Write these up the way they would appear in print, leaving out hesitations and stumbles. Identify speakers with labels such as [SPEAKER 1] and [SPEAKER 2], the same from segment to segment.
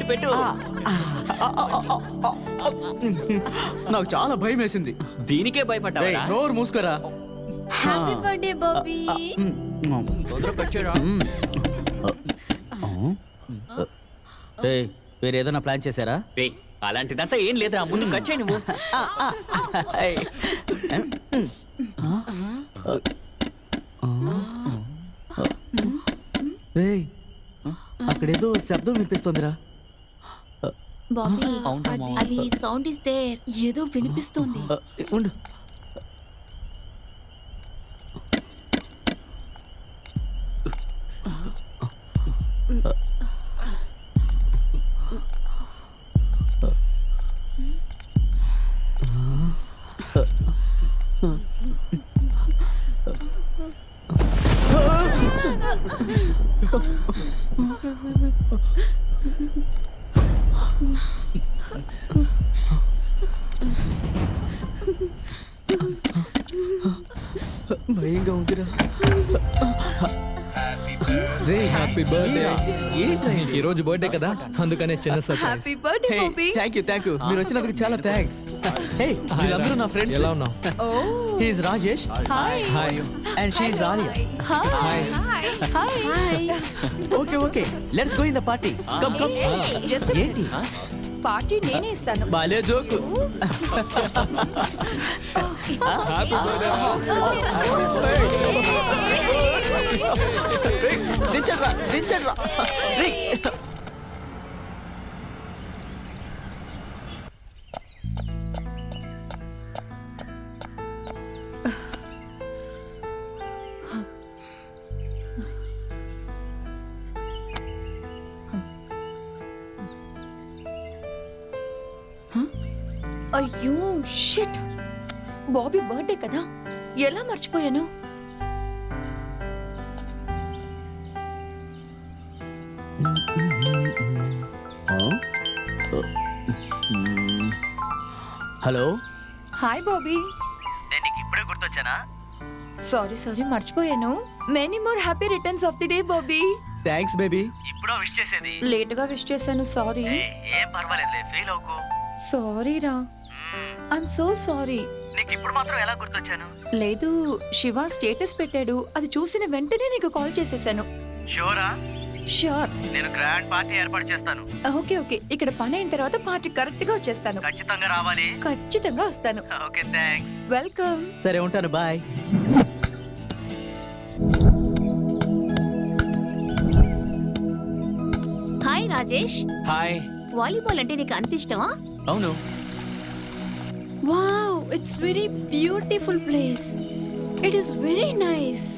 [SPEAKER 1] పెట్టు.
[SPEAKER 2] నాకు చాలా భయం వేసింది.
[SPEAKER 1] దీనికే భయపడ్డా?
[SPEAKER 2] నోరు మూసుకోరా.
[SPEAKER 3] Happy birthday Bobby.
[SPEAKER 1] తొందరగా కట్ చేయరా.
[SPEAKER 2] వేరే ఏదైనా ప్లాన్ చేశారా?
[SPEAKER 1] అలాంటిదంతా ఏం లేదురా, ముందు కట్ చేయి నువ్వు.
[SPEAKER 2] అక్కడేదో శబ్దం వినిపిస్తుందిరా.
[SPEAKER 3] బాబీ
[SPEAKER 1] అవునమ్మా.
[SPEAKER 3] అది సౌండ్ ఇస్తే ఏదో వినిపిస్తుంది.
[SPEAKER 2] ఉండు. భయంగా ఉందిరా.
[SPEAKER 4] Happy birthday. ఈ రోజు బర్త్డే కదా, అందుకనే చిన్న surprise.
[SPEAKER 5] Happy birthday Bobby.
[SPEAKER 2] Thank you. మీరు వచ్చినందుకు చాలా థ్యాంక్స్. హే, వీళ్ళందరూ నా ఫ్రెండ్స్.
[SPEAKER 4] ఎలా ఉన్నావు?
[SPEAKER 2] He is Rajesh
[SPEAKER 5] hi
[SPEAKER 4] hi.
[SPEAKER 2] And she is Arya.
[SPEAKER 5] Hi hi.
[SPEAKER 2] Okay let's go in the party. Come
[SPEAKER 5] just
[SPEAKER 2] ఏంటి
[SPEAKER 5] పార్టీ నేనే ఇస్తాను.
[SPEAKER 2] బాలే జోక్. దించడ్రా.
[SPEAKER 5] అయ్యో షిట్, బాబీ బర్త్డే కదా, ఎలా మర్చిపోయాను.
[SPEAKER 2] హలో.
[SPEAKER 5] హాయ్ బాబీ.
[SPEAKER 2] నేను నీకు ఇప్పుడే గుర్తొచ్చానా?
[SPEAKER 5] సారీ మర్చిపోయాను. Many more happy returns of the day Bobby.
[SPEAKER 2] Thanks baby. ఇప్పుడో విష్ చేసేది.
[SPEAKER 5] లేట్ గా విష్ చేశాను, సారీ.
[SPEAKER 2] ఏం పర్వాలేదులే, ఫీల్ అవ్వకు.
[SPEAKER 5] సారీ రా, ఐఎమ్ సో సారీ.
[SPEAKER 2] నీకు ఇప్పుడు మాత్రం ఎలా గుర్తొచ్చాను?
[SPEAKER 5] లేదు, శివ స్టేటస్ పెట్టాడు, అది చూసిన వెంటనే నీకు కాల్ చేసేసాను.
[SPEAKER 2] షూరా?
[SPEAKER 5] షూర్.
[SPEAKER 2] నేను గ్రాండ్ పార్టీ ఏర్పాటు చేస్తాను.
[SPEAKER 5] ఓకే ఇక్కడ పని అయిన తర్వాత పార్టీ కరెక్ట్ గా వచ్చేస్తాను.
[SPEAKER 2] ఖచ్చితంగా రావాలి.
[SPEAKER 5] ఖచ్చితంగా వస్తాను.
[SPEAKER 2] Okay thanks.
[SPEAKER 5] వెల్కమ్.
[SPEAKER 2] సరే ఉంటాను, bye.
[SPEAKER 3] Hi Rajesh.
[SPEAKER 4] Hi.
[SPEAKER 3] Volleyball అంటే నీకు అంత ఇష్టమా?
[SPEAKER 4] అవును.
[SPEAKER 3] Wow, it's very beautiful place. It is very nice.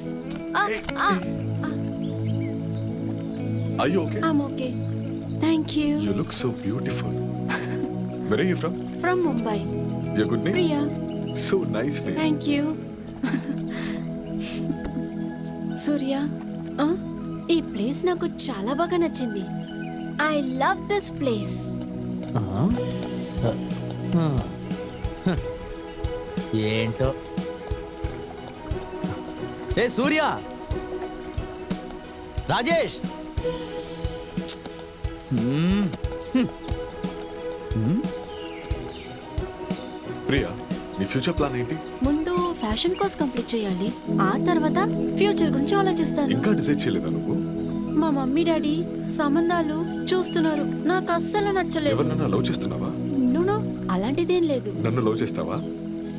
[SPEAKER 6] Are you okay?
[SPEAKER 3] I'm okay. Thank you.
[SPEAKER 6] You look so beautiful. Where are you from?
[SPEAKER 3] From Mumbai.
[SPEAKER 6] Your good name?
[SPEAKER 3] Priya.
[SPEAKER 6] So nice name.
[SPEAKER 3] Thank you. సూర్య, ఈ place నాకు చాలా బాగా నచ్చింది. I love this place.
[SPEAKER 2] ఏంటో. ఏ సూర్య, రాజేష్.
[SPEAKER 6] ప్రియా, నీ future plan ఏంటి?
[SPEAKER 3] ముందు fashion course complete చేయాలి, ఆ తర్వాత ఫ్యూచర్ గురించి ఆలోచిస్తాను.
[SPEAKER 6] ఇంకా డిసైడ్ చేయలేదా నువ్వు?
[SPEAKER 3] మా మమ్మీ డాడీ సంబంధాలు చూస్తున్నారు, నాకు అస్సలు నచ్చలేదు.
[SPEAKER 6] ఎవరినన్నా లవ్ చేస్తున్నావా?
[SPEAKER 3] నో, అలాంటిదేం లేదు.
[SPEAKER 6] నన్ను లవ్ చేస్తావా?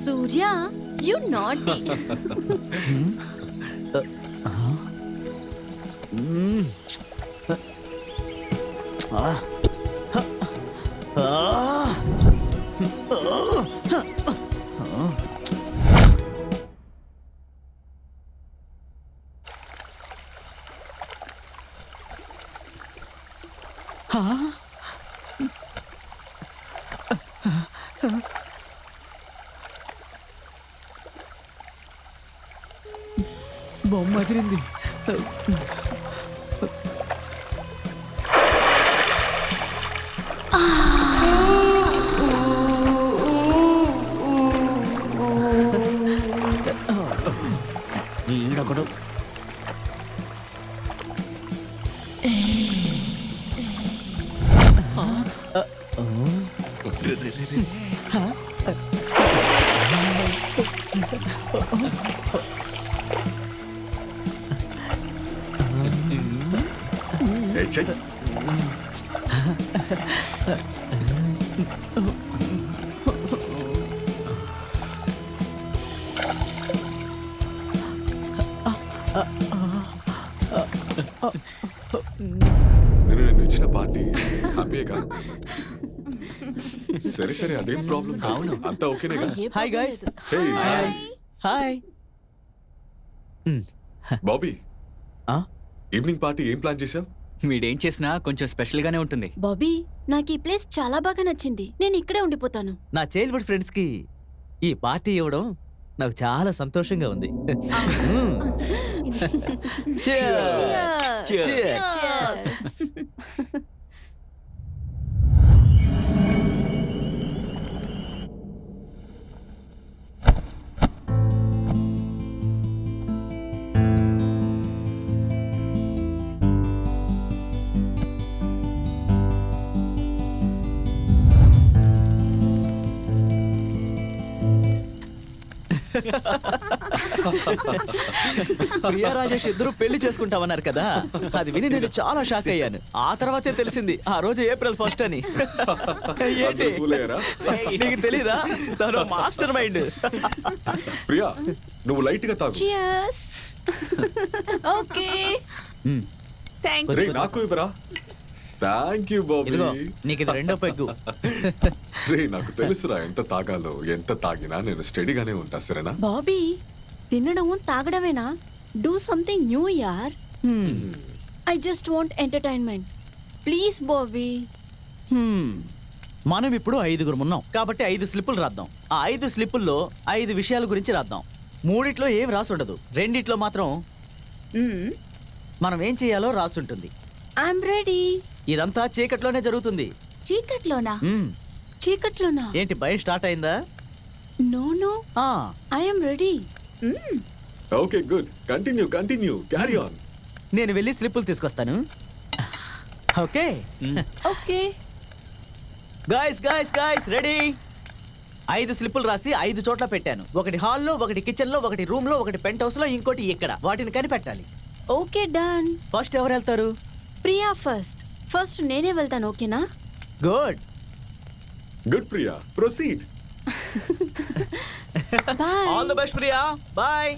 [SPEAKER 3] సూర్య, యు నాటీ.
[SPEAKER 2] బొమ్మ అదిరింది. ఈడొకడు
[SPEAKER 6] ఏ చెయ్. నేను ఇచ్చిన పార్టీ హ్యాపీగా. సరే సరే, అదేం ప్రాబ్లం అవును, అంతా ఓకేనేగా.
[SPEAKER 3] ఏ
[SPEAKER 2] hi guys
[SPEAKER 6] hey
[SPEAKER 2] hi
[SPEAKER 6] Bobby,
[SPEAKER 2] ఆ?
[SPEAKER 6] ఈవినింగ్ పార్టీ ఏం ప్లాన్ చేసావు?
[SPEAKER 1] వీడేం చేసినా కొంచెం స్పెషల్ గానే ఉంటుంది.
[SPEAKER 3] బాబీ నాకు ఈ ప్లేస్ చాలా బాగా నచ్చింది. నేను ఇక్కడే ఉండిపోతాను.
[SPEAKER 2] నా చైల్డ్హుడ్ ఫ్రెండ్స్ కి ఈ పార్టీ ఇవ్వడం నాకు చాలా సంతోషంగా ఉంది. Cheers. Cheers.
[SPEAKER 3] Cheers.
[SPEAKER 2] Priya Rajesh ఇద్దరు పెళ్లి చేసుకుంటామన్నారు కదా, అది విని నేను చాలా షాక్ అయ్యాను. ఆ తర్వాతే తెలిసింది ఆ రోజు ఏప్రిల్ 1 అని. ఏంటి
[SPEAKER 6] అందరూ fool అయ్యారా?
[SPEAKER 2] నీకు తెలీదా? తను మాస్టర్ మైండ్.
[SPEAKER 6] ప్రియా, నువ్వు లైట్ గా తాగు.
[SPEAKER 3] Cheers. ఓకే థ్యాంక్
[SPEAKER 6] రే నాకు ఇవ్వరా. Thank you Bobby.
[SPEAKER 2] ఇదిగో నీకు ఇది రెండో పెగ్గు.
[SPEAKER 6] రే నాకు తెలుసురా ఎంత తాగాలో. ఎంత తాగినా నేను స్టడీగానే ఉంటా, సరేనా?
[SPEAKER 3] బాబీ తినడం తాగడమేనా? డూ సంథింగ్ న్యూ యార్. I just want entertainment please Bobby.
[SPEAKER 2] మనం ఇప్పుడు 5 ఉన్నాం కాబట్టి 5 స్లిప్పులు రాద్దాం. ఆ 5 స్లిప్పుల్లో 5 విషయాల గురించి రాద్దాం. 3 ఏం రాసి ఉండదు, 2 మాత్రం మనం ఏం చేయాలో రాసుంటుంది.
[SPEAKER 3] I'm ready.
[SPEAKER 2] ఇదంతా చీకట్లోనే జరుగుతుంది.
[SPEAKER 3] చీకట్లోనా?
[SPEAKER 2] మ్మ్.
[SPEAKER 3] చీకట్లోనా?
[SPEAKER 2] ఏంటి భయం స్టార్ట్ అయిందా?
[SPEAKER 3] నో నో
[SPEAKER 2] ఆ,
[SPEAKER 3] I'm ready.
[SPEAKER 6] Okay good, continue carry on.
[SPEAKER 2] నేను వెళ్ళి స్లిప్పులు తీసుకొస్తాను. Okay
[SPEAKER 3] okay
[SPEAKER 2] guys ready. 5 స్లిప్పులు రాసి 5 చోట్ల పెట్టాను. ఒకటి హాల్లో, ఒకటి కిచెన్ లో, ఒకటి రూమ్ లో, ఒకటి పెంట్ హౌస్ లో, ఇంకోటి ఇక్కడ. వాటిని కనిపెట్టాలి.
[SPEAKER 3] Okay done.
[SPEAKER 2] ఫస్ట్ ఎవరు వెళ్తారు?
[SPEAKER 3] ప్రియా ఫస్ట్ నేనే వెళ్తాను. ఓకేనా?
[SPEAKER 6] Good Priya, proceed.
[SPEAKER 3] Bye.
[SPEAKER 2] All the best Priya. Bye.